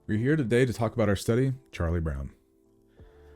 We're here today to talk about our study, Charlie Brown.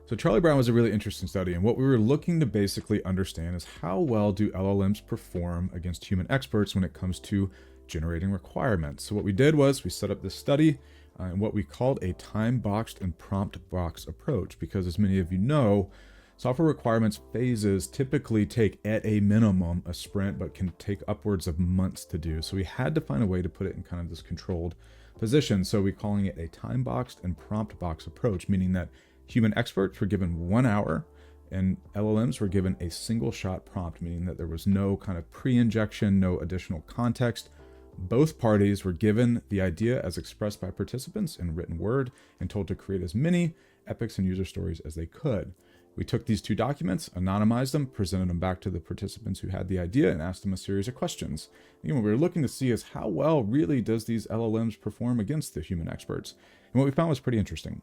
So Charlie Brown was a really interesting study, and what we were looking to basically understand is how well do LLMs perform against human experts when it comes to generating requirements. So what we did was we set up this study in what we called a time-boxed and prompt-box approach, because as many of you know, software requirements phases typically take at a minimum a sprint, but can take upwards of months to do. So we had to find a way to put it in kind of this controlled position. So we're calling it a time-boxed and prompt-box approach, meaning that human experts were given 1 hour and LLMs were given a single shot prompt, meaning that there was no kind of pre-injection, no additional context. Both parties were given the idea as expressed by participants in written word and told to create as many epics and user stories as they could. We took these two documents, anonymized them, presented them back to the participants who had the idea, and asked them a series of questions. Again, what we were looking to see is how well really does these LLMs perform against the human experts. And what we found was pretty interesting.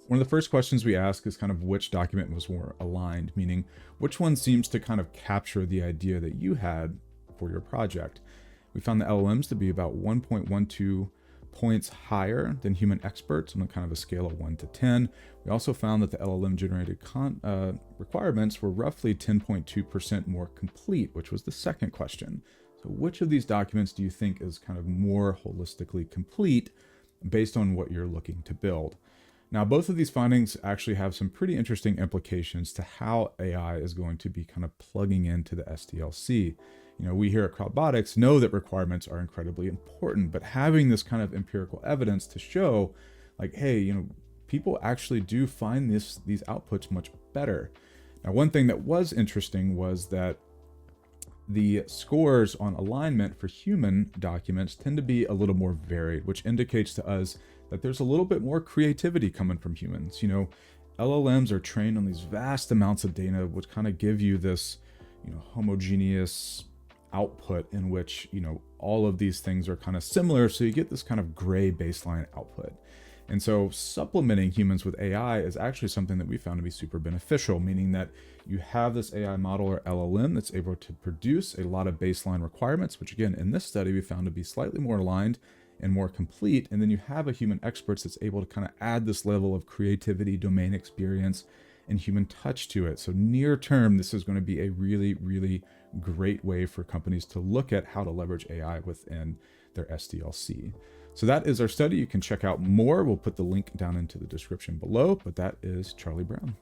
One of the first questions we asked is kind of which document was more aligned, meaning which one seems to kind of capture the idea that you had for your project. We found the LLMs to be about 1.12 points higher than human experts on a kind of a scale of 1 to 10. We also found that the LLM generated requirements were roughly 10.2% more complete, which was the second question. So which of these documents do you think is kind of more holistically complete based on what you're looking to build? Now, both of these findings actually have some pretty interesting implications to how AI is going to be kind of plugging into the SDLC. You know, we here at Crowdbotics know that requirements are incredibly important, but having this kind of empirical evidence to show like, hey, you know, people actually do find these outputs much better. Now, one thing that was interesting was that the scores on alignment for human documents tend to be a little more varied, which indicates to us that there's a little bit more creativity coming from humans. You know, LLMs are trained on these vast amounts of data, which kind of give you this, you know, homogeneous output in which, you know, all of these things are kind of similar. So you get this kind of gray baseline output. And so supplementing humans with AI is actually something that we found to be super beneficial, meaning that you have this AI model or LLM that's able to produce a lot of baseline requirements, which again, in this study, we found to be slightly more aligned and more complete. And then you have a human expert that's able to kind of add this level of creativity, domain experience, and human touch to it. So near term, this is going to be a really, really great way for companies to look at how to leverage AI within their SDLC. So that is our study. You can check out more. We'll put the link down into the description below, but that is Charlie Brown.